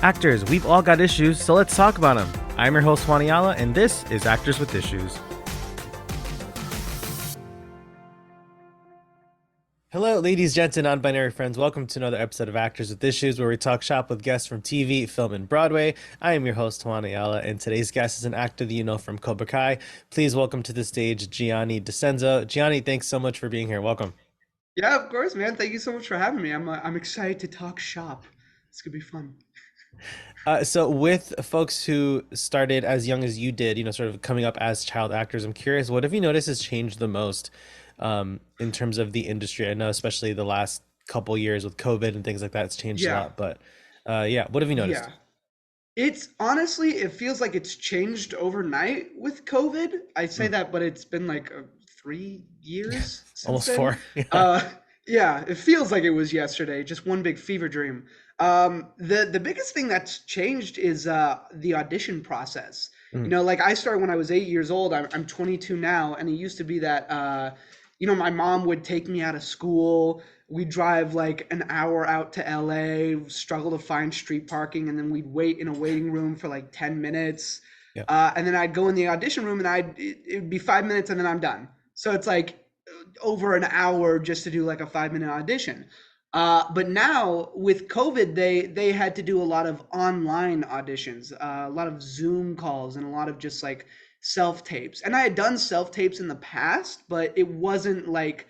Actors, we've all got issues, so let's talk about them. I'm your host, Juan Ayala, and this is Actors with Issues. Hello, ladies, gents, and non-binary friends. Welcome to another episode of Actors with Issues, where we talk shop with guests from TV, film, and Broadway. I am your host, Juan Ayala, and today's guest is an actor that you know from Cobra Kai. Please welcome to the stage Gianni DeCenzo. Gianni, thanks so much for being here. Welcome. Yeah, of course, man. Thank you so much for having me. I'm excited to talk shop. It's gonna be fun. So with folks who started as young as you did, sort of coming up as child actors, I'm curious, what have you noticed has changed the most in terms of the industry? I know especially the last couple years with COVID and things like that, it's changed a Yeah, lot, but yeah, what have you noticed? yeah. It's honestly, it feels like it's changed overnight with COVID. I say Mm. that, but it's been like 3 years since Almost then. four. Yeah. Uh, yeah, it feels like it was yesterday, just one big fever dream. The biggest thing that's changed is the audition process. Mm. Like I started when I was 8 years old. I'm 22 now, and it used to be that my mom would take me out of school. We'd drive like an hour out to LA, struggle to find street parking, and then we'd wait in a waiting room for like 10 minutes. Yeah. And then I'd go in the audition room and it would be 5 minutes and then I'm done. So it's like over an hour just to do like a 5 minute audition. But now with COVID, they had to do a lot of online auditions, a lot of Zoom calls, and a lot of just like self tapes. And I had done self tapes in the past, but it wasn't like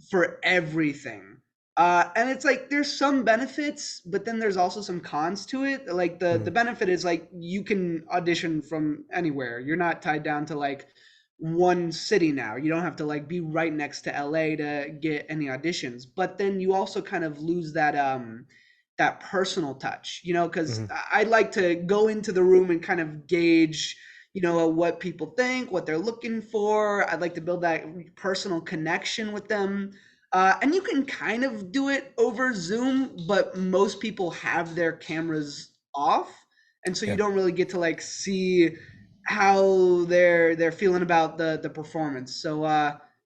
for everything. And it's like there's some benefits, but then there's also some cons to it. Like the Mm. benefit is like you can audition from anywhere. You're not tied down to like one city now. You don't have to like be right next to LA to get any auditions. But then you also kind of lose that personal touch, because Mhm. I'd like to go into the room and kind of gauge what people think, what they're looking for. I'd like to build that personal connection with them. And you can kind of do it over Zoom, but most people have their cameras off, and so you Yeah. don't really get to like see how they're feeling about the performance. So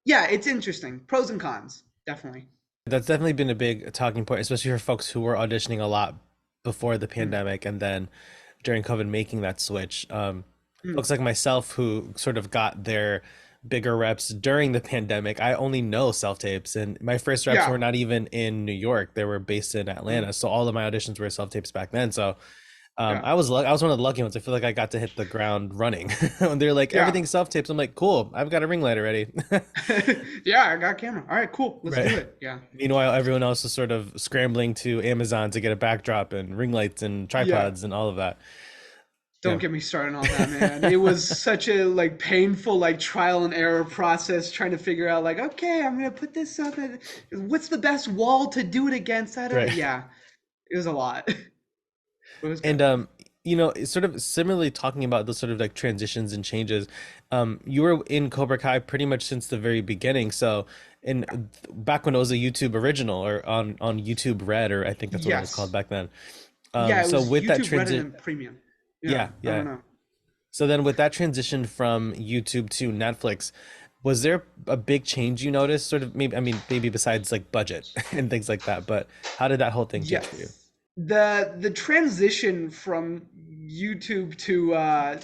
yeah, it's interesting. Pros and cons, definitely. That's definitely been a big talking point, especially for folks who were auditioning a lot before the Mm, pandemic and then during COVID making that switch. mm. Folks like myself who sort of got their bigger reps during the pandemic, I only know self tapes, and my first reps Yeah. were not even in New York; they were based in Mm, Atlanta. So all of my auditions were self tapes back then. So yeah. I was one of the lucky ones. I feel like I got to hit the ground running. When they're like Yeah. everything's self tapes, I'm like, cool. I've got a ring light already. Yeah, I got a camera. All right, cool. Let's do Right. it. Yeah. Meanwhile, everyone else is sort of scrambling to Amazon to get a backdrop and ring lights and Yeah. tripods and all of that. Don't Yeah. get me started on that, man. It was such a like painful like trial and error process trying to figure out like, okay, I'm gonna put this up. What's the best wall to do it against? I don't. Right. Yeah, it was a lot. It was And good. it's sort of similarly talking about the sort of like transitions and changes. You were in Cobra Kai pretty much since the very beginning. So in Yeah. back when it was a YouTube original or on YouTube Red, or I think that's what it was called Yes. back then. Yeah, it So was with that YouTube, Reddit, transit, and Premium. Yeah, yeah, I yeah. don't know. So then with that transition from YouTube to Netflix, was there a big change you noticed? Sort of maybe, I mean, maybe besides like budget and things like that, but how did that whole thing change for you? Yes. The transition from YouTube to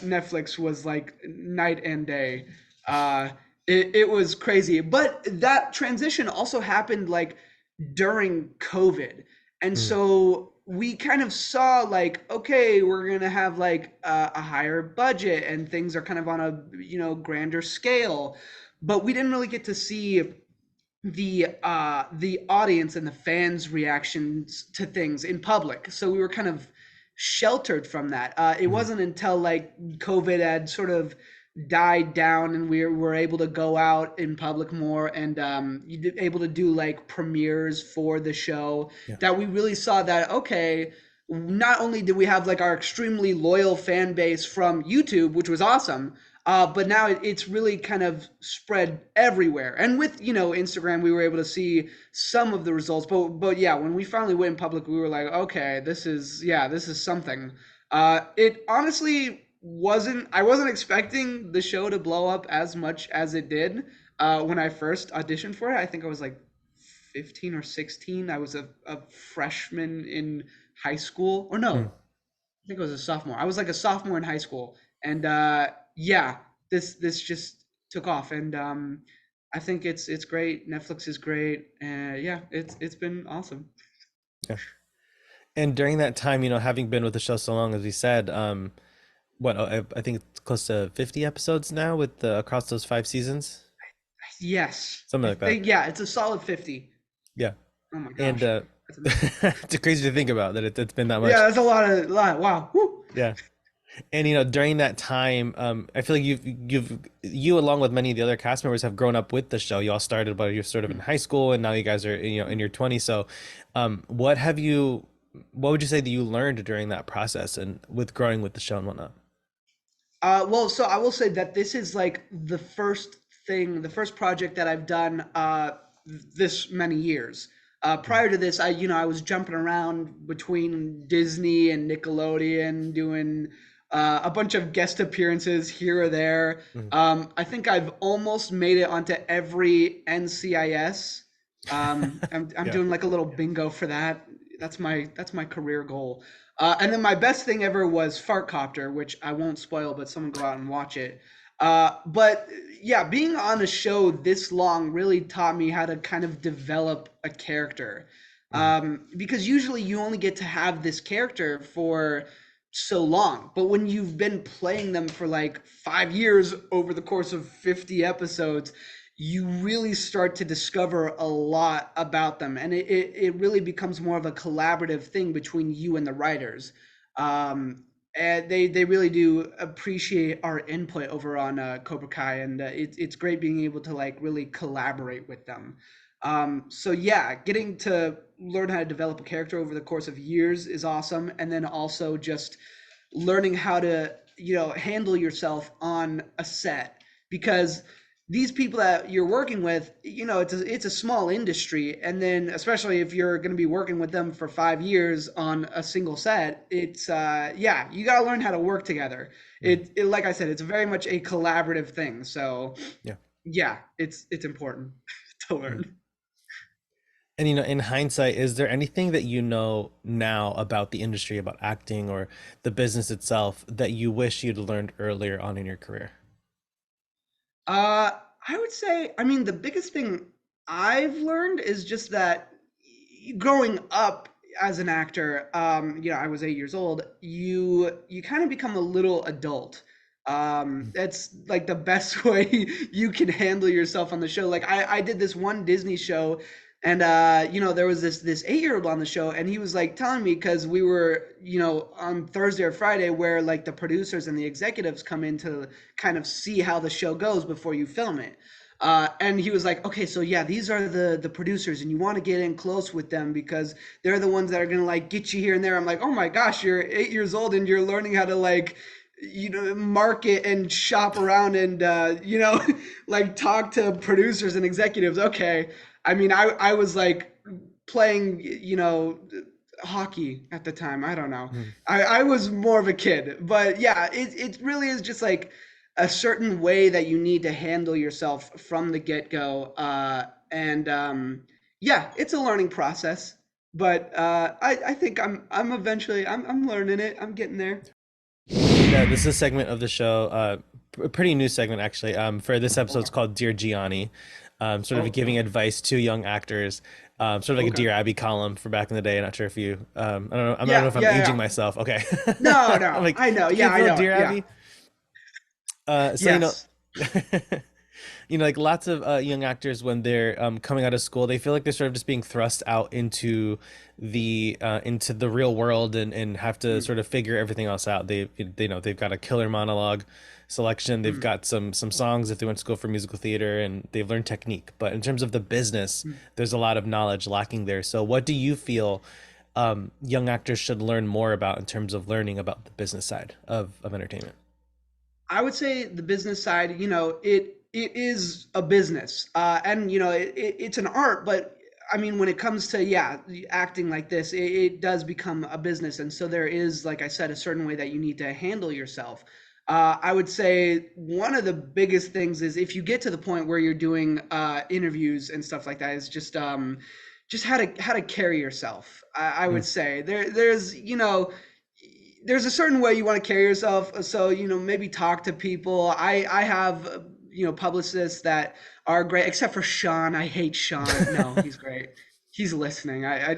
Netflix was like night and day. Uh, it was crazy. But that transition also happened like during COVID. And Mm. so we kind of saw like, okay, we're gonna have like a higher budget and things are kind of on a grander scale. But we didn't really get to see the audience and the fans' reactions to things in public. So we were kind of sheltered from that. It Mhm. wasn't until like COVID had sort of died down and we were able to go out in public more and able to do like premieres for the show Yeah. that we really saw that okay, not only did we have like our extremely loyal fan base from YouTube, which was awesome, but now it's really kind of spread everywhere. And with Instagram, we were able to see some of the results. But yeah, when we finally went in public, we were like, okay, this is something. It honestly wasn't. I wasn't expecting the show to blow up as much as it did when I first auditioned for it. I think I was like 15 or 16. I was a freshman in high school, or Mm. no, think it was a sophomore. I was like a sophomore in high school, and yeah, this just took off, and I think it's great. Netflix is great, and yeah, it's been awesome. Yeah. And during that time, having been with the show so long, as we said, I think it's close to 50 episodes now with across those 5 seasons, Yes, something I like that. think yeah, it's a solid 50. Yeah. Oh my And gosh, that's amazing. it's crazy to think about that it's been that Yeah, much. that's a lot. Wow. Woo. Yeah. And during that time, I feel like you along with many of the other cast members have grown up with the show. You all started, but you're sort of in high school, and now you guys are in your 20s. So, what have you? What would you say that you learned during that process and with growing with the show and whatnot? Well, so I will say that this is like the first project that I've done this many years. Prior to this, I was jumping around between Disney and Nickelodeon, doing a bunch of guest appearances here or there. Mhm. I think I've almost made it onto every NCIS. I'm Yeah. doing like a little bingo for that. That's my career goal. And then my best thing ever was Fartcopter, which I won't spoil, but someone go out and watch it. But yeah, being on a show this long really taught me how to kind of develop a character. Mhm. Because usually you only get to have this character for so long, but when you've been playing them for like 5 years over the course of 50 episodes, you really start to discover a lot about them, and it really becomes more of a collaborative thing between you and the writers. And they really do appreciate our input over on Cobra Kai, and it's great being able to like really collaborate with them. So yeah, getting to learn how to develop a character over the course of years is awesome, and then also just learning how to handle yourself on a set, because these people that you're working with, it's a small industry, and then especially if you're going to be working with them for 5 years on a single set, it's yeah, you got to learn how to work together. Mhm. It like I said, it's very much a collaborative thing. So Yeah. yeah, it's important to Mhm. learn. And in hindsight, is there anything that you know now about the industry, about acting or the business itself, that you wish you'd learned earlier on in your career? Uh, I would say, I mean, the biggest thing I've learned is just that growing up as an actor, I was 8 years old. You kind of become a little adult. That's like the best way you can handle yourself on the show. Like I did this one Disney show, and there was this 8 year old on the show, and he was like telling me, because we were on Thursday or Friday, where like the producers and the executives come in to kind of see how the show goes before you film it. And he was like, okay, so yeah, these are the producers, and you want to get in close with them because they're the ones that are gonna like get you here and there. I'm like, oh my gosh, you're 8 years old and you're learning how to like market and shop around and like talk to producers and executives. Okay, I mean, I was like playing hockey at the time. I don't know. Mhm. I was more of a kid, but yeah, it really is just like a certain way that you need to handle yourself from the get go. And Yeah, it's a learning process, but I think I'm eventually I'm learning it. I'm getting there. And this is a segment of the show, a pretty new segment actually. For this episode, it's Okay. called Dear Gianni, sort of Oh, giving advice to young actors, sort of like a okay. Dear Abby column for back in the day. I'm not sure if you, I don't know, I don't know Yeah, if I'm yeah, aging yeah. myself. Okay, No, I'm no, like, I know. do Yeah, kids I know know it. Dear Yeah. Abby? So Yes. like lots of young actors when they're coming out of school, they feel like they're sort of just being thrust out into the real world and have to Mm, sort of figure everything else out. They know they've got a killer monologue selection, they've mm, got some songs if they went to school for musical theater, and they've learned technique. But in terms of the business, mm. there's a lot of knowledge lacking there. So what do you feel young actors should learn more about in terms of learning about the business side of entertainment? I would say the business side, it is a business, and it's an art. But I mean, when it comes to acting like this, it does become a business, and so there is, like I said, a certain way that you need to handle yourself. I would say one of the biggest things is, if you get to the point where you're doing interviews and stuff like that, is just how to carry yourself. I would Mm, say there's there's a certain way you want to carry yourself. So, maybe talk to people. I have, publicists that are great, except for Sean. I hate Sean. No, he's great. He's listening. I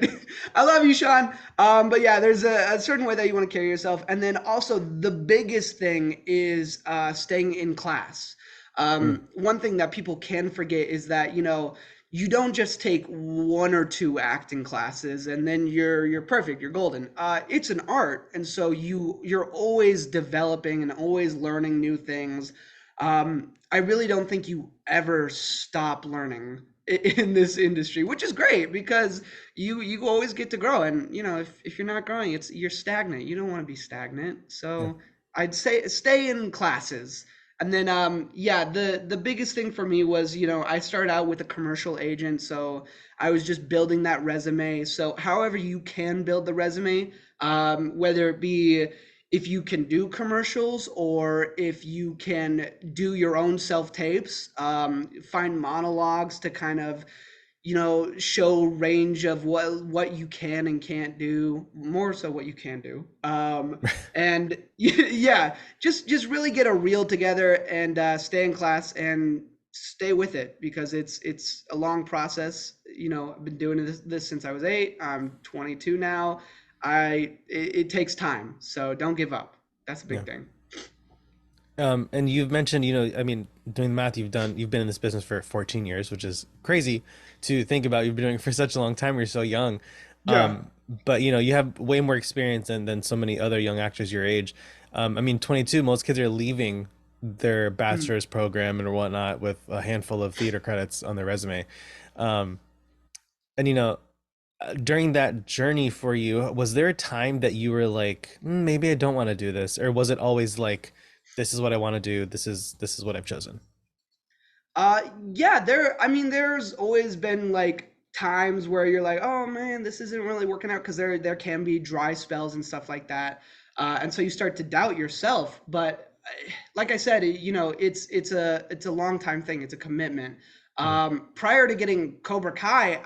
love you, Sean. But yeah, there's a certain way that you want to carry yourself. And then also the biggest thing is staying in class. Mm. One thing that people can forget is that, you don't just take one or two acting classes and then you're perfect, you're golden. It's an art, and so you're always developing and always learning new things. I really don't think you ever stop learning in this industry, which is great because you always get to grow. And if you're not growing, you're stagnant. You don't want to be stagnant. Yeah. So I'd say stay in classes. And then yeah, the biggest thing for me was, I started out with a commercial agent, so I was just building that resume. So however you can build the resume, whether it be if you can do commercials or if you can do your own self tapes, find monologues to kind of show range of what you can and can't do, more so what you can do. And yeah, just really get a reel together and stay in class and stay with it because it's a long process. I've been doing this since I was 8. I'm 22 now. It takes time, so don't give up. That's a Yeah. big thing. And you've mentioned, I mean, doing the math, you've been in this business for 14 years, which is crazy to think about. You've been doing it for such a long time. You're so young. Yeah. But you have way more experience than so many other young actors your age. I mean, 22, most kids are leaving their Mm. bachelor's program and whatnot with a handful of theater credits on their resume. Um, and during that journey for you, was there a time that you were like, maybe I don't want to do this, or was it always like, this is what I want to do, this is what I've chosen? Uh, yeah, I mean, there's always been like times where you're like, oh man, this isn't really working out because there can be dry spells and stuff like that. And so you start to doubt yourself. But like I said, it's a long time thing. It's a commitment. Mm, Prior to getting Cobra Kai,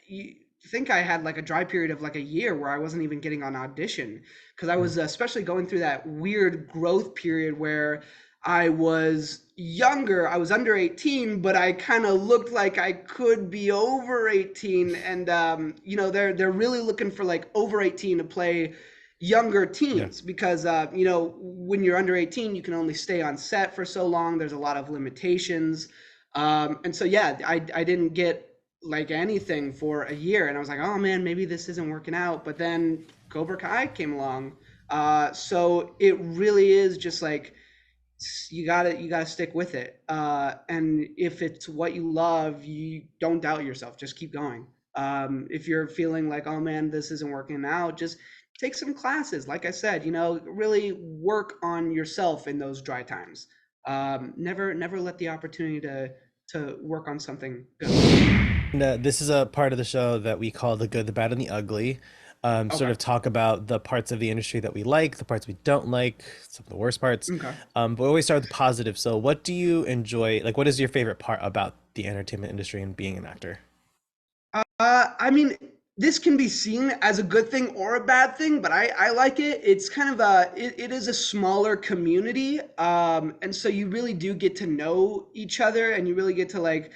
you think I had like a dry period of like a year where I wasn't even getting on audition because I mm, was especially going through that weird growth period where I was younger. I was under 18, but I kind of looked like I could be over 18. And they're really looking for like over 18 to play younger yeah. teens because when you're under 18, you can only stay on set for so long. There's a lot of limitations. And so yeah, I didn't get like anything for a year, and I was like, oh man, maybe this isn't working out. But then Cobra Kai came along. So it really is just like you gotta stick with it, and if it's what you love, you don't doubt yourself, just keep going. If you're feeling like, oh man, this isn't working out, just take some classes, like I said, really work on yourself in those dry times. Never let the opportunity to work on something go. And this is a part of the show that we call the good, the bad, and the ugly. Sort Okay. of talk about the parts of the industry that we like, the parts we don't like, some of the worst parts. Okay. But we always start with the positive. So, what do you enjoy? Like, what is your favorite part about the entertainment industry and being an actor? I mean, this can be seen as a good thing or a bad thing, but I like it. It's kind of it is a smaller community, and so you really do get to know each other, and you really get to like,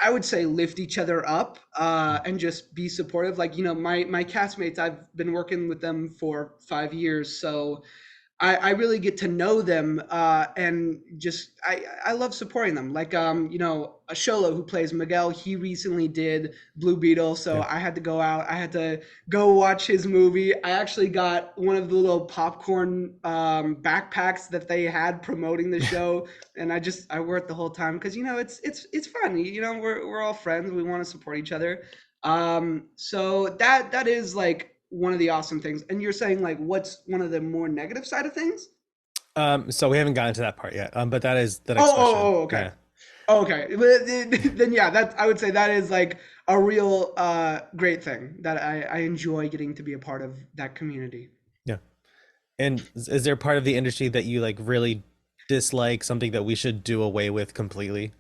I would say, lift each other up, and just be supportive. Like, my castmates, I've been working with them for 5 years, so I really get to know them, and just I love supporting them. Like Asholo, who plays Miguel, he recently did Blue Beetle, so Yeah. I had to go out. I had to go watch his movie. I actually got one of the little popcorn backpacks that they had promoting the show, and I wore it the whole time because it's fun. We're all friends. We want to support each other. So that is like one of the awesome things. And you're saying like what's one of the more negative side of things? So we haven't gotten to that part yet. But that is the next Oh, question. okay. Yeah. Okay. Then yeah, I would say that is like a real great thing that I enjoy getting to be a part of that community. Yeah. And is there part of the industry that you like really dislike, something that we should do away with completely?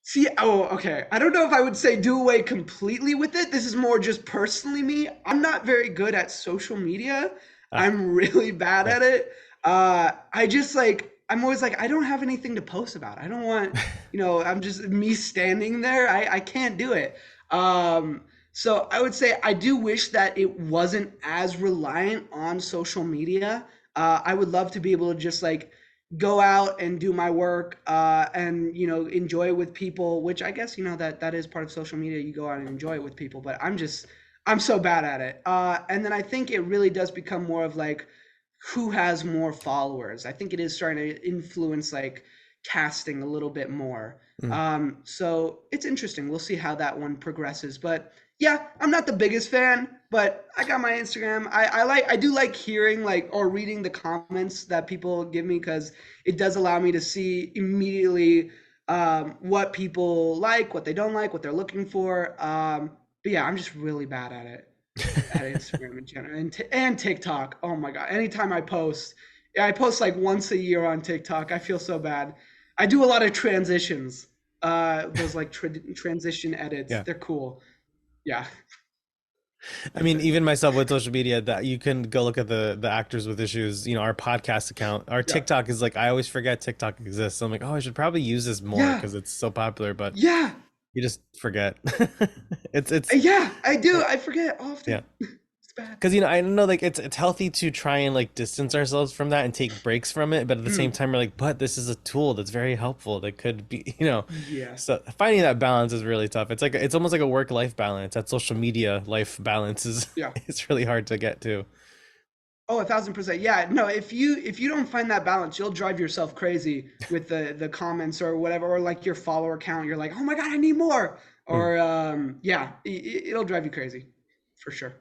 See, oh, okay. I don't know if I would say do away completely with it. This is more just personally me. I'm not very good at social media. Ah, I'm really bad yeah. at it. I just like, I'm always like, I don't have anything to post about. I don't want, I'm just me standing there. I can't do it. Um, so I would say I do wish that it wasn't as reliant on social media. I would love to be able to just like go out and do my work and enjoy it with people, which I guess that is part of social media. You go out and enjoy it with people, but I'm so bad at it. And then I think it really does become more of like who has more followers. I think it is starting to influence like casting a little bit more. Mm. So it's interesting. We'll see how that one progresses. But yeah, I'm not the biggest fan, but I got my Instagram. I do like hearing like or reading the comments that people give me because it does allow me to see immediately what people like, what they don't like, what they're looking for. But yeah, I'm just really bad at Instagram in general and TikTok. Oh my god! Anytime I post like once a year on TikTok. I feel so bad. I do a lot of transitions. Those like transition edits. Yeah. They're cool. Yeah. I mean, even myself with social media, that you can go look at the actors with issues, our podcast account. Our Yeah. TikTok is like I always forget TikTok exists. So I'm like, oh, I should probably use this more Yeah. because it's so popular, but Yeah. you just forget. It's Yeah. I do. I forget often. yeah. It's bad. Because I don't know, like it's healthy to try and like distance ourselves from that and take breaks from it, but at the same Mm. time we're like, but this is a tool that's very helpful that could be. Yeah. So finding that balance is really tough. It's almost like a work-life balance. That social media life balance is Yeah. it's really hard to get to. Oh, 1,000%. Yeah, no, if you don't find that balance, you'll drive yourself crazy with the comments or whatever, or like your follower count. You're like, oh my God, I need more. Hmm. Or yeah, it'll drive you crazy for sure.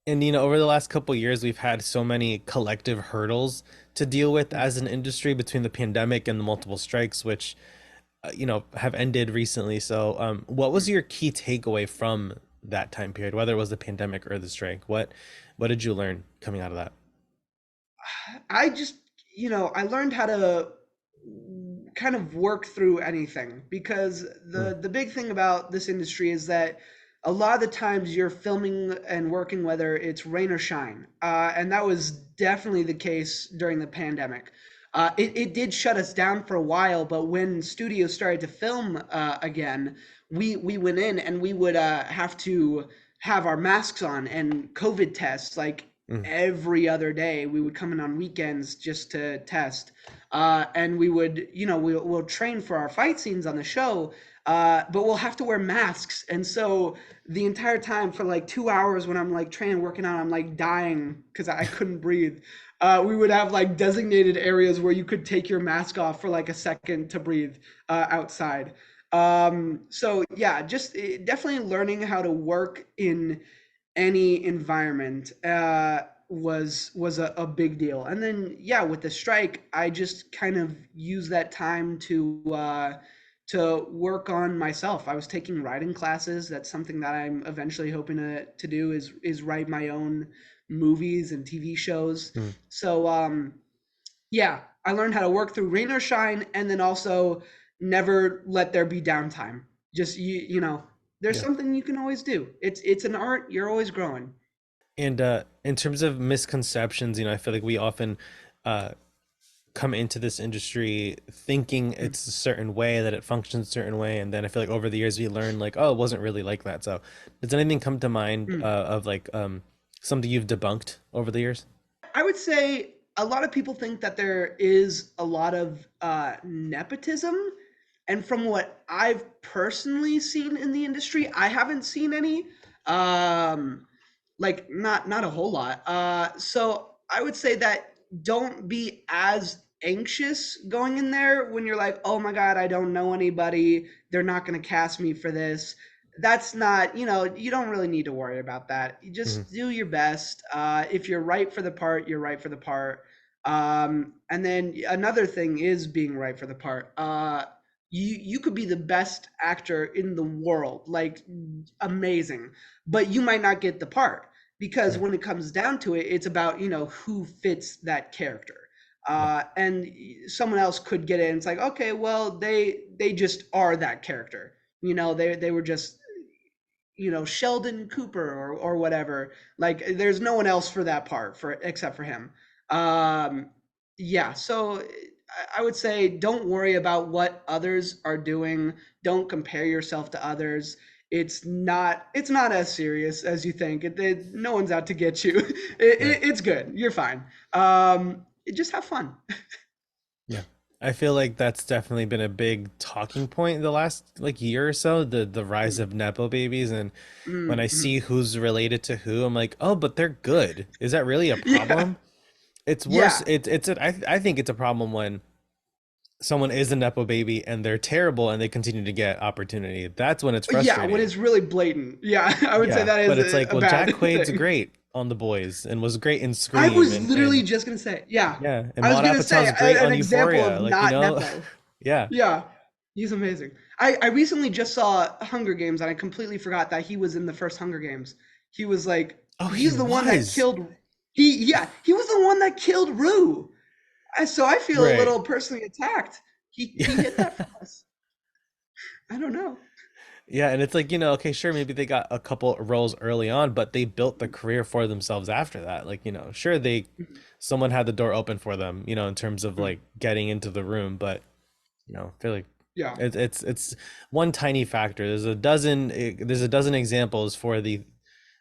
And over the last couple years, we've had so many collective hurdles to deal with Mm. as an industry between the pandemic and the multiple strikes, which have ended recently. So, what was Mm. your key takeaway from that time period, whether it was the pandemic or the strike? What did you learn coming out of that? I just, I learned how to kind of work through anything because Mm, the big thing about this industry is that a lot of the times you're filming and working whether it's rain or shine, and that was definitely the case during the pandemic. It did shut us down for a while, but when studios started to film again, we went in and we would have to have our masks on and COVID tests like mm, every other day. We would come in on weekends just to test. And we would, we'll train for our fight scenes on the show, but we'll have to wear masks. And so the entire time for like 2 hours when I'm like training, working out, I'm like dying because I couldn't breathe. We would have like designated areas where you could take your mask off for like a second to breathe outside. So yeah, just definitely learning how to work in any environment was a big deal. And then yeah, with the strike, I just kind of used that time to work on myself. I was taking writing classes. That's something that I'm eventually hoping to do is write my own movies and TV shows. mm. So yeah, I learned how to work through rain or shine, and then also never let there be downtime. Just there's Yeah. something you can always do. It's an art. You're always growing. And in terms of misconceptions, I feel like we often uh, come into this industry thinking Mm, it's a certain way, that it functions a certain way, and then I feel like over the years we learn like, oh, it wasn't really like that. So, does anything come to mind mm. of like something you've debunked over the years? I would say a lot of people think that there is a lot of nepotism, and from what I've personally seen in the industry, I haven't seen any. Um, like not a whole lot. So I would say that don't be as anxious going in there when you're like, oh my god, I don't know anybody. They're not going to cast me for this. That's not, you don't really need to worry about that. You Mhm. just do your best. If you're right for the part, you're right for the part. And then another thing is being right for the part. You could be the best actor in the world, like amazing, but you might not get the part because Right. when it comes down to it, it's about who fits that character. Yeah. and someone else could get in. It's like, okay, well, they just are that character. You know, they were just, you know, Sheldon Cooper or whatever. Like there's no one else for that part for except for him. Um, yeah, so I would say don't worry about what others are doing. Don't compare yourself to others. It's not as serious as you think. No one's out to get you. Yeah. It's good. You're fine. Just have fun. Yeah. I feel like that's definitely been a big talking point the last like year or so, the rise of nepo babies. And when I Mm-hmm. see who's related to who, I'm like, oh, but they're good. Is that really a Yeah, problem? It's worse. yeah. I think it's a problem when someone is a nepo baby and they're terrible and they continue to get opportunity. That's when it's Yeah, when frustrating. it's really blatant. Yeah, I would say Yeah, that but is it's like, a well, Jack bad Quaid's thing. great on The Boys and was great in I Scream, was and literally just gonna say, yeah. yeah, and I was Maud gonna say Apatow's great an on example of Euphoria. Like, you not know, Nepo. yeah, Yeah, he's amazing. I recently just saw Hunger Games and I completely forgot that he was in the first Hunger Games. He was like, oh, he he's the one that was killed. He was the one that killed Rue. So I feel a right. little personally attacked. He hit that for us. I don't know. Yeah, and it's like, okay, sure, maybe they got a couple roles early on, but they built the career for themselves after that. Like, sure, someone had the door open for them, in terms of like getting into the room, but I feel like Yeah. it's one tiny factor. There's a dozen examples for the,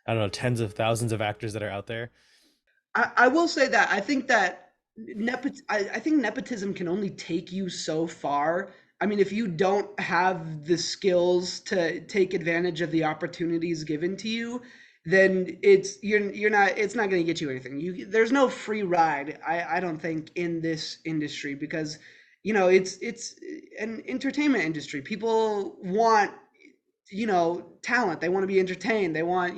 I don't know, tens of thousands of actors that are out there. I will say that I think that I think nepotism can only take you so far. I mean, if you don't have the skills to take advantage of the opportunities given to you, then you're not it's not going to get you anything. There's no free ride. I don't think in this industry because it's an entertainment industry. People want talent. They want to be entertained. They want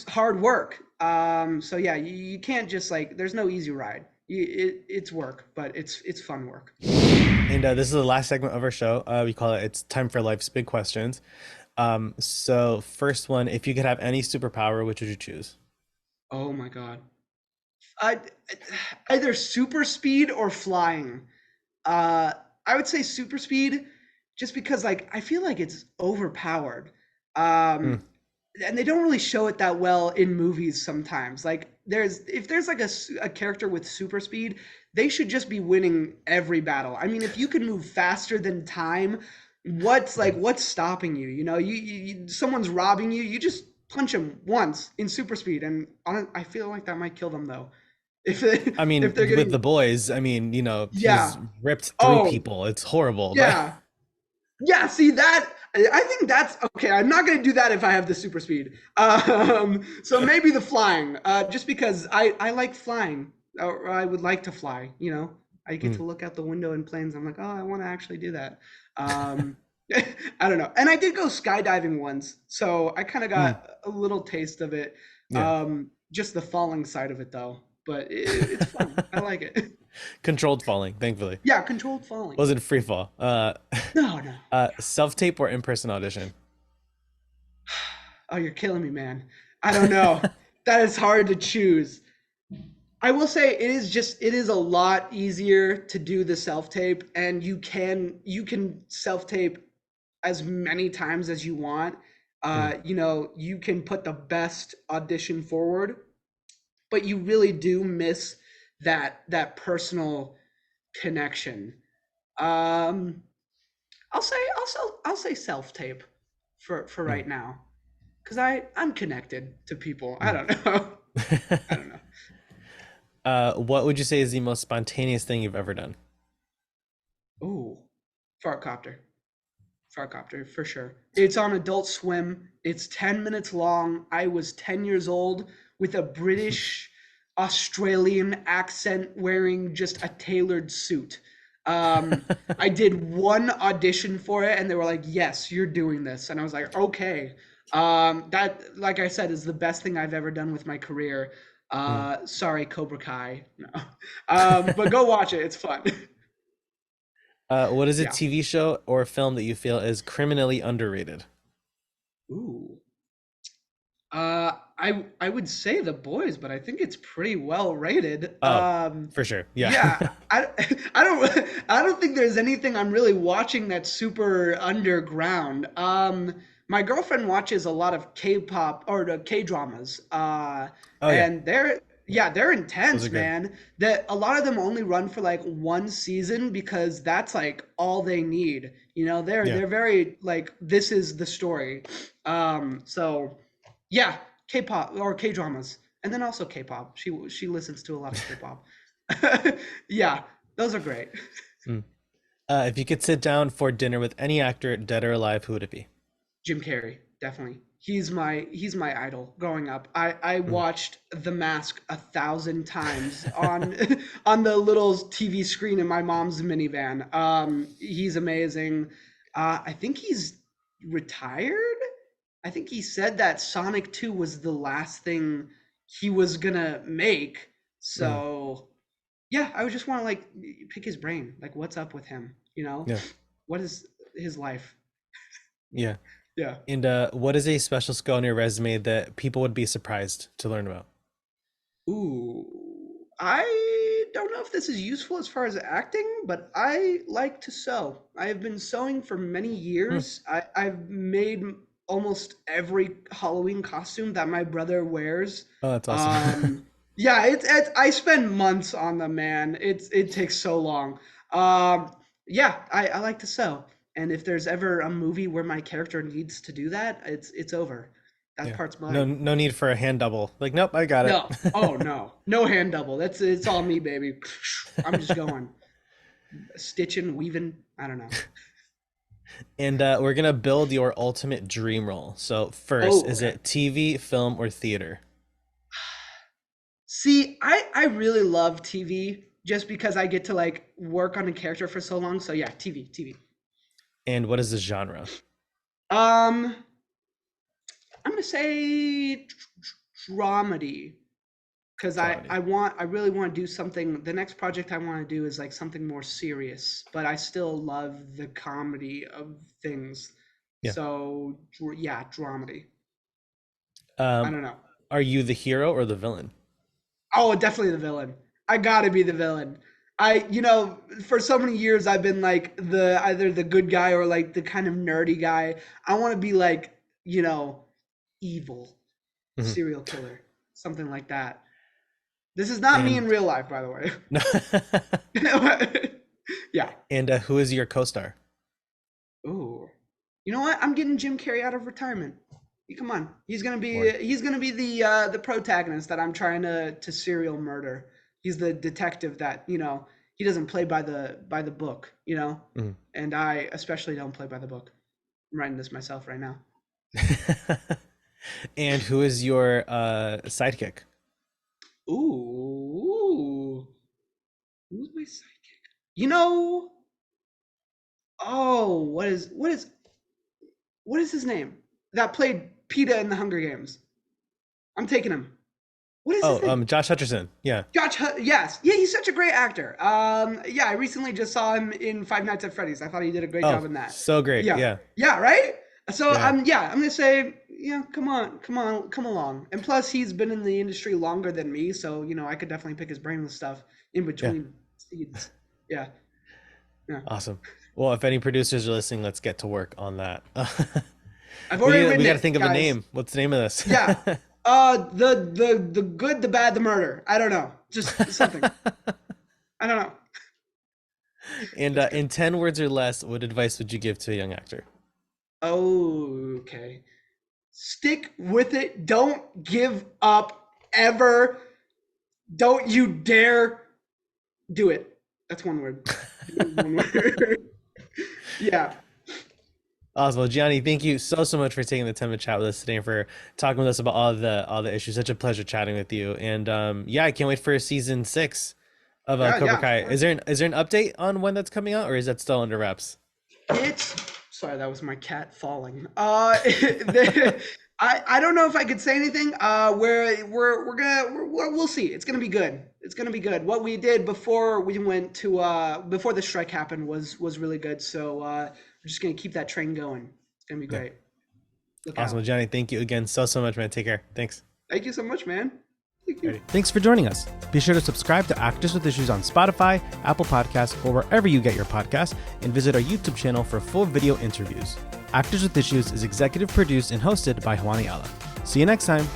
hard work. So yeah, you can't just like. There's no easy ride. It's work, but it's fun work. And this is the last segment of our show. We call it "It's Time for Life's Big Questions." So first one, if you could have any superpower, which would you choose? Oh my god. I either super speed or flying. Uh, I would say super speed, just because like I feel like it's overpowered. Hmm. Um, and they don't really show it that well in movies sometimes. Like if there's like a character with super speed, they should just be winning every battle. I mean, if you can move faster than time, Yeah. what's stopping you? Someone's robbing you, you just punch them once in super speed, and I feel like that might kill them though. If they, I if mean, they're with getting the boys, I mean, yeah. he's ripped through Oh, people. It's horrible, but yeah. Yeah, see that I think that's okay. I'm not gonna do that if I have the super speed. So maybe the flying, just because I like flying, or I would like to fly. I get mm, to look out the window in planes. I'm like, oh, I want to actually do that. Um, I don't know. And I did go skydiving once, so I kind of mm, got a little taste of it. yeah, Just the falling side of it, though. But it's fun. I like it. controlled falling, thankfully. Yeah, controlled falling. Wasn't free fall. No, no. Self tape or in person audition? Oh, you're killing me, man. I don't know. That is hard to choose. I will say it is a lot easier to do the self tape, and you can self tape as many times as you want. Mm, You can put the best audition forward, but you really do miss that personal connection. Um, I'll say self tape for mm, right now because I'm connected to people. I mm. don't know. I don't know. What would you say is the most spontaneous thing you've ever done? Ooh, fartcopter, fartcopter for sure. It's on Adult Swim. It's 10 minutes long. I was 10 years old with a British Australian accent, wearing just a tailored suit. I did one audition for it, and they were like, "Yes, you're doing this," and I was like, "Okay." That, like I said, is the best thing I've ever done with my career. Mm. Sorry, Cobra Kai. No. But go watch it. It's fun. What is a Yeah. TV show or film that you feel is criminally underrated? Ooh. I would say The Boys, but I think it's pretty well rated. Oh, for sure. Yeah. Yeah, I I don't think there's anything I'm really watching that's super underground. My girlfriend watches a lot of K-pop or the K-dramas. Oh yeah, And they're those are intense, good. man. That a lot of them only run for like one season because that's like all they need. You know, Yeah. they're very like this is the story. So yeah, K-pop or K-dramas, and then also K-pop. She listens to a lot of K-pop. Yeah, those are great. Mm. If you could sit down for dinner with any actor, dead or alive, who would it be? Jim Carrey, definitely. He's my idol growing up. I Mm. watched The Mask 1,000 times on on the little TV screen in my mom's minivan. He's amazing. I think he's retired. I think he said that Sonic 2 was the last thing he was gonna make. Mm. So yeah, I would just want to like pick his brain. Like, what's up with him? You know, Yeah. what is his life? Yeah. Yeah. And what is a special skill on your resume that people would be surprised to learn about? Ooh, I don't know if this is useful as far as acting, but I like to sew. I have been sewing for many Hmm. years. I've made almost every Halloween costume that my brother wears. Oh, that's awesome. Um, yeah, it's I spend months on them, man. It takes so long. Yeah, I like to sew. And if there's ever a movie where my character needs to do that, it's over. That Yeah. part's No, mine. no need for a hand double. Like, nope, I got No. Oh it. no. No hand double. That's it's all me, baby. I'm just going. Stitching, weaving. I don't know. And we're gonna build your ultimate dream role. So first, Oh, is okay. it TV, film, or theater? See, I really love TV just because I get to like work on a character for so long. So yeah, TV, TV. And what is the genre? Um, I'm gonna say dramedy because Dramedy. I really want to do something. The next project I want to do is like something more serious, but I still love the comedy of things. Yeah. So yeah, dramedy. I Um, don't know. are you the hero or the villain? Oh, definitely the villain. I gotta be the villain. For so many years I've been like the either the good guy or like the kind of nerdy guy. I want to be like, evil, Mhm. serial killer, something like that. This is not me in And real life, by the way. no. Yeah. And who is your co-star? Ooh. You know what? I'm getting Jim Carrey out of retirement. Come on. Word. He's gonna be the protagonist that I'm trying to serial murder. He's the detective that, he doesn't play by the book. Mhm. And I especially don't play by the book. I'm writing this myself right now. And who is your sidekick? Ooh. Who's my sidekick? You know, oh, what is his name? That played PETA in the Hunger Games. I'm taking him. What is his Oh, name? Josh Hutcherson. Yeah. Yes, yeah, he's such a great actor. Yeah, I recently just saw him in Five Nights at Freddy's. I thought he did a great Oh, job in that. so great. Yeah, Yeah. yeah, right. So Yeah. I'm gonna say, yeah, come on, come on, come along. And plus, he's been in the industry longer than me, so I could definitely pick his brain with stuff in Yeah. between scenes. Yeah, yeah. Awesome. Well, if any producers are listening, let's get to work on that. I've we already gotta, we written got to it, think of a guys. name. What's the name of this? Yeah. The good, the bad, the murder. I don't know. Just something. I don't know. And That's good. in 10 words or less, what advice would you give to a young actor? Okay. Stick with it. Don't give up ever. Don't you dare do it. That's one word. Do it is one word. Yeah. Awesome. Well, Gianni, thank you so much for taking the time to chat with us today and for talking with us about all the issues. Such a pleasure chatting with you. And yeah, I can't wait for season 6 of Yeah, Cobra yeah, of Kai. Is course. there an update on when that's coming out, or is that still under wraps? It's sorry, that was my cat falling. I don't know if I could say anything. We'll see. It's gonna be good. It's gonna be good. What we did before we went to before the strike happened was really good. So we're just gonna keep that train going. It's gonna be Yeah. great. Look Awesome. out. Well, Gianni, thank you again so much, man. Take care. Thanks. Thank you so much, man. Thank you. Thanks for joining us. Be sure to subscribe to Actors with Issues on Spotify, Apple Podcasts, or wherever you get your podcasts, and visit our YouTube channel for full video interviews. Actors with Issues is executive produced and hosted by Juan Ayala. See you next time.